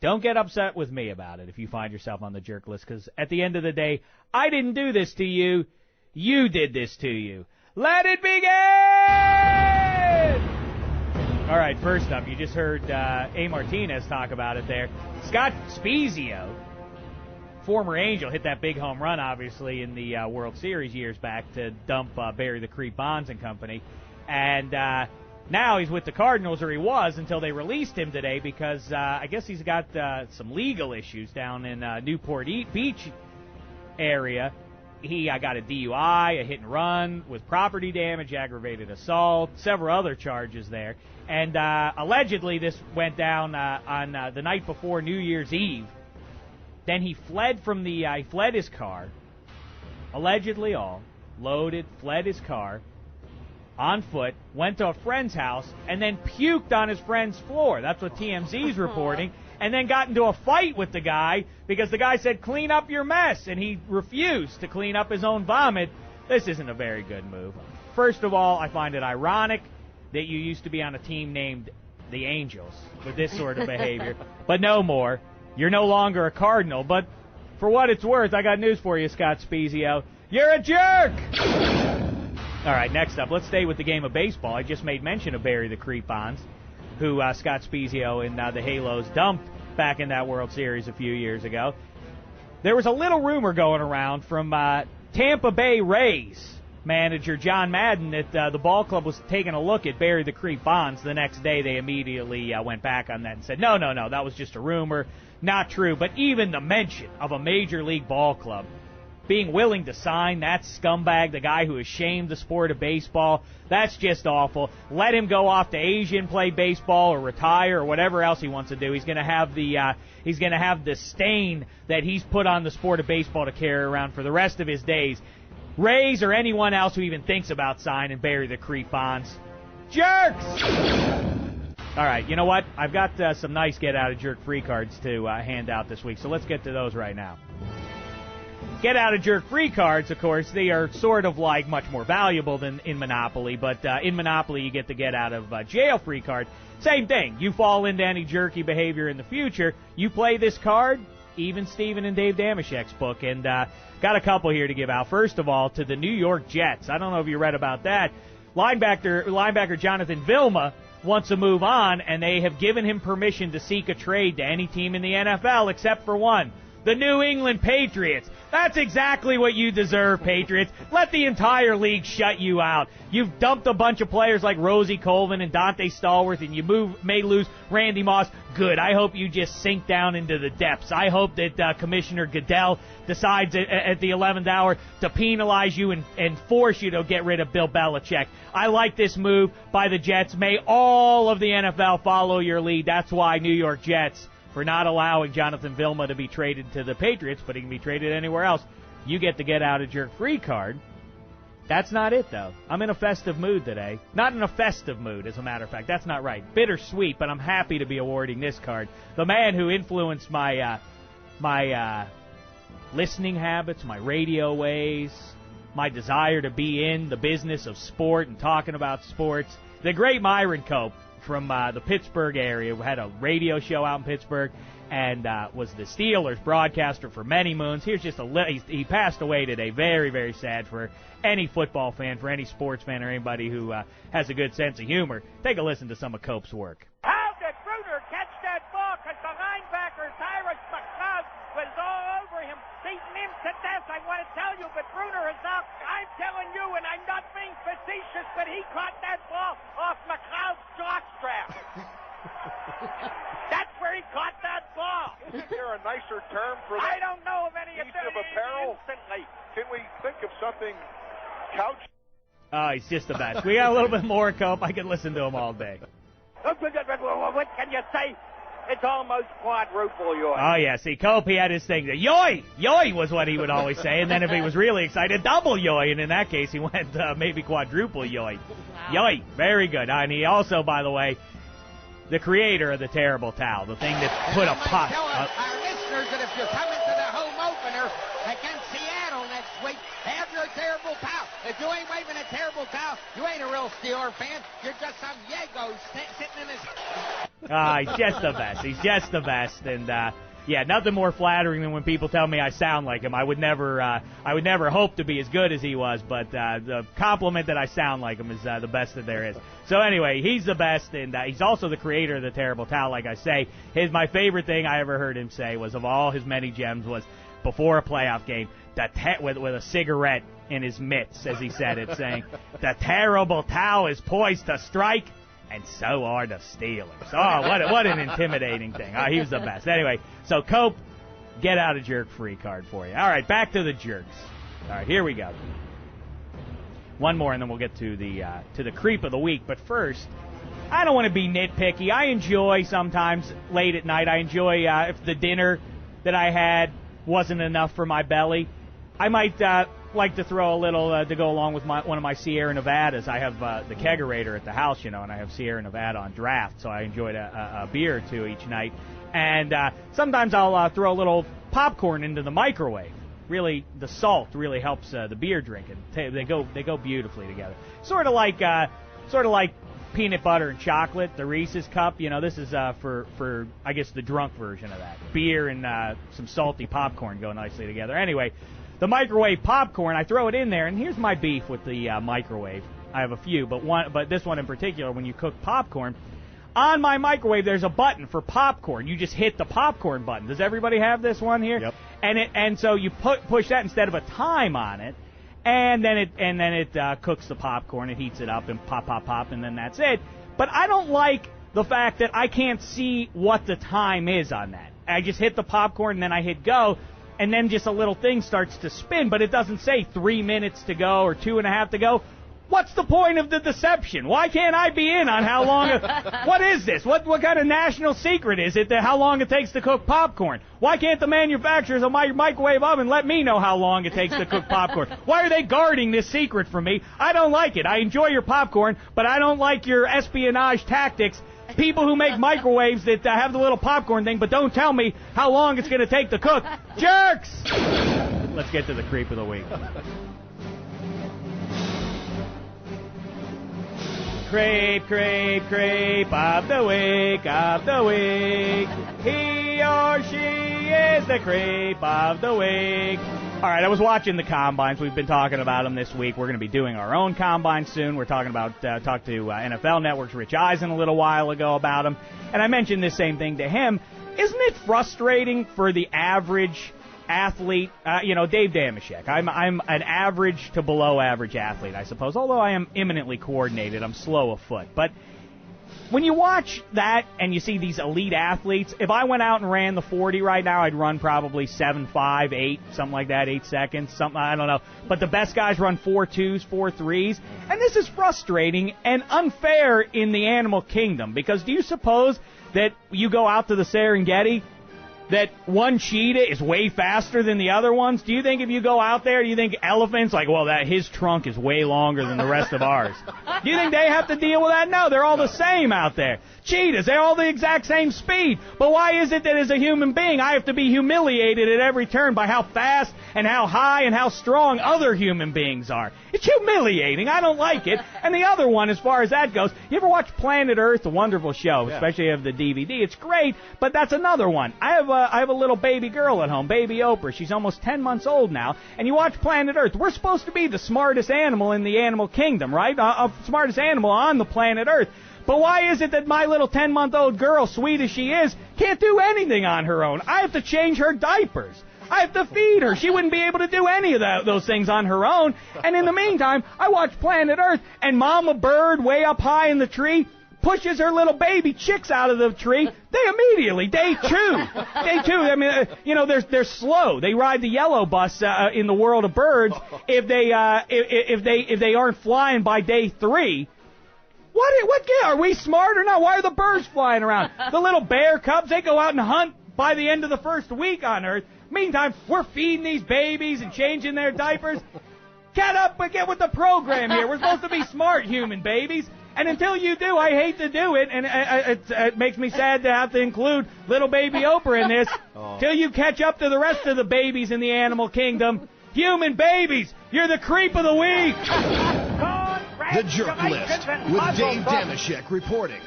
don't get upset with me about it if you find yourself on the jerk list, because at the end of the day, I didn't do this to you. You did this to you. Let it begin! All right, first up, you just heard A. Martinez talk about it there. Scott Spiezio, former Angel, hit that big home run, obviously, in the World Series years back to dump Barry the Creep Bonds and company. And now he's with the Cardinals, or he was, until they released him today because I guess he's got some legal issues down in Newport Beach area. He got a DUI, a hit and run with property damage, aggravated assault, several other charges there. And allegedly this went down on the night before New Year's Eve. Then he fled from he fled his car, allegedly loaded, fled his car on foot, went to a friend's house, and then puked on his friend's floor. That's what TMZ's reporting. And then got into a fight with the guy because the guy said, clean up your mess, and he refused to clean up his own vomit. This isn't a very good move. First of all, I find it ironic that you used to be on a team named the Angels with this sort of behavior. But no more. You're no longer a Cardinal. But for what it's worth, I got news for you, Scott Spiezio. You're a jerk! All right, next up, let's stay with the game of baseball. I just made mention of Barry the Creep Bonds, who Scott Spiezio and the Halos dumped back in that World Series a few years ago. There was a little rumor going around from Tampa Bay Rays manager John Madden that the ball club was taking a look at Barry the Creep Bonds. The next day they immediately went back on that and said, no, that was just a rumor, not true. But even the mention of a major league ball club being willing to sign that scumbag, the guy who has shamed the sport of baseball, that's just awful. Let him go off to Asia and play baseball or retire or whatever else he wants to do. He's going to have the stain that he's put on the sport of baseball to carry around for the rest of his days. Rays or anyone else who even thinks about signing Barry the Creep Bonds, jerks! All right, you know what? I've got some nice get-out-of-jerk free cards to hand out this week, so let's get to those right now. Get-out-of-jerk free cards, of course, they are sort of like much more valuable than in Monopoly, but in Monopoly you get the get-out-of-jail free card. Same thing. You fall into any jerky behavior in the future, you play this card, even Steven and Dave Dameshek's book, and got a couple here to give out. First of all, to the New York Jets. I don't know if you read about that. Linebacker Jonathan Vilma wants to move on, and they have given him permission to seek a trade to any team in the NFL except for one, the New England Patriots. That's exactly what you deserve, Patriots. Let the entire league shut you out. You've dumped a bunch of players like Rosie Colvin and Dante Stallworth, and you may lose Randy Moss. Good. I hope you just sink down into the depths. I hope that Commissioner Goodell decides at the 11th hour to penalize you and force you to get rid of Bill Belichick. I like this move by the Jets. May all of the NFL follow your lead. That's why New York Jets, for not allowing Jonathan Vilma to be traded to the Patriots, but he can be traded anywhere else, you get the get-out-of-jerk free card. That's not it, though. I'm in a festive mood today. Not in a festive mood, as a matter of fact. That's not right. Bittersweet, but I'm happy to be awarding this card. The man who influenced my listening habits, my radio ways, my desire to be in the business of sport and talking about sports, the great Myron Cope from the Pittsburgh area, who had a radio show out in Pittsburgh and was the Steelers broadcaster for many moons. Here's just he passed away today. Very, very sad for any football fan, for any sports fan, or anybody who has a good sense of humor. Take a listen to some of Cope's work. How did Bruder catch that ball? Because the linebacker, Cyrus McCloud, was all over him, beating him to death. I want to tell you, but Bruder is out. I'm telling you, and I'm not being facetious, but he caught that ball off McCloud's jockstrap. That's where he caught that ball. Isn't there a nicer term for that? I don't know of any piece of apparel? Instantly. Can we think of something couch? Oh, he's just the best. We got a little bit more, Cope. I could listen to him all day. What can you say? It's almost quadruple yoy. Oh, yeah. See, Cope, he had his thing. Yoy! Yoy was what he would always say. And then if he was really excited, double yoy. And in that case, he went maybe quadruple yoy. Wow. Yoy. Very good. And he also, by the way, the creator of the terrible towel, the thing that put a pot. Our listeners that if you come into the home opener against Seattle next sweet. Have your terrible towel. If you ain't waving a terrible towel, you ain't a real Steeler fan. You're just some Yago sitting in his... He's just the best. He's just the best. And, yeah, nothing more flattering than when people tell me I sound like him. I would never hope to be as good as he was, but the compliment that I sound like him is the best that there is. So anyway, he's the best, and he's also the creator of the terrible towel, like I say. My favorite thing I ever heard him say was, of all his many gems, was before a playoff game, with a cigarette in his mitts, as he said it, saying, "The terrible towel is poised to strike, and so are the Steelers." Oh, what an intimidating thing. Oh, he was the best. Anyway, so Cope, get out a jerk-free card for you. All right, back to the jerks. All right, here we go. One more, and then we'll get to the creep of the week. But first, I don't want to be nitpicky. I enjoy sometimes late at night. I enjoy if the dinner that I had wasn't enough for my belly. I might like to throw a little to go along with one of my Sierra Nevadas. I have the kegerator at the house, and I have Sierra Nevada on draft, so I enjoyed a beer or two each night. And sometimes I'll throw a little popcorn into the microwave. Really, the salt really helps the beer drinking. They go beautifully together. Sort of like peanut butter and chocolate, the Reese's cup. This is for I guess the drunk version of that. Beer and some salty popcorn go nicely together. Anyway, the microwave popcorn, I throw it in there, and here's my beef with the microwave. I have a few, but this one in particular, when you cook popcorn, on my microwave there's a button for popcorn. You just hit the popcorn button. Does everybody have this one here? Yep. And so you push that instead of a time on it, and then it cooks the popcorn. It heats it up and pop, and then that's it. But I don't like the fact that I can't see what the time is on that. I just hit the popcorn, and then I hit go, and then just a little thing starts to spin, but it doesn't say 3 minutes to go or 2.5 to go. What's the point of the deception? Why can't I be in on how long... What is this? What kind of national secret is it that how long it takes to cook popcorn? Why can't the manufacturers of my microwave oven let me know how long it takes to cook popcorn? Why are they guarding this secret from me? I don't like it. I enjoy your popcorn, but I don't like your espionage tactics. People who make microwaves that have the little popcorn thing, but don't tell me how long it's going to take to cook. Jerks! Let's get to the creep of the week. Creep, creep, creep of the week, of the week. He or she is the creep of the week. All right, I was watching the combines. We've been talking about them this week. We're going to be doing our own combine soon. We're talking about talked to NFL Network's Rich Eisen a little while ago about them, and I mentioned this same thing to him. Isn't it frustrating for the average athlete? Dave Dameshek. I'm an average to below average athlete, I suppose. Although I am eminently coordinated, I'm slow of foot. But when you watch that and you see these elite athletes, if I went out and ran the 40 right now, I'd run probably 7.5, 8, something like that, 8 seconds, something, I don't know. But the best guys run 4.2s, 4.3s. And this is frustrating and unfair in the animal kingdom, because do you suppose that you go out to the Serengeti that one cheetah is way faster than the other ones? Do you think if you go out there, do you think elephants, his trunk is way longer than the rest of ours? Do you think they have to deal with that? No, they're all the same out there. Cheetahs, they're all the exact same speed. But why is it that as a human being, I have to be humiliated at every turn by how fast and how high and how strong other human beings are? It's humiliating. I don't like it. And the other one, as far as that goes, you ever watch Planet Earth, a wonderful show, especially of the DVD? It's great, but that's another one. I have a little baby girl at home, baby Oprah. She's almost 10 months old now. And you watch Planet Earth. We're supposed to be the smartest animal in the animal kingdom, right? Smartest animal on the planet Earth. But why is it that my little 10-month-old girl, sweet as she is, can't do anything on her own? I have to change her diapers. I have to feed her. She wouldn't be able to do any of those things on her own. And in the meantime, I watch Planet Earth, and Mama Bird, way up high in the tree, pushes her little baby chicks out of the tree. They immediately, day two. I mean, they're slow. They ride the yellow bus in the world of birds. If they aren't flying by day 3. What are we smart or not? Why are the birds flying around? The little bear cubs, they go out and hunt by the end of the first week on Earth. Meantime, we're feeding these babies and changing their diapers. Get up and get with the program here. We're supposed to be smart human babies. And until you do, I hate to do it, and it makes me sad to have to include little baby Oprah in this. Till you catch up to the rest of the babies in the animal kingdom, human babies. You're the creep of the week. The Jerk List with Dave Dameshek reporting.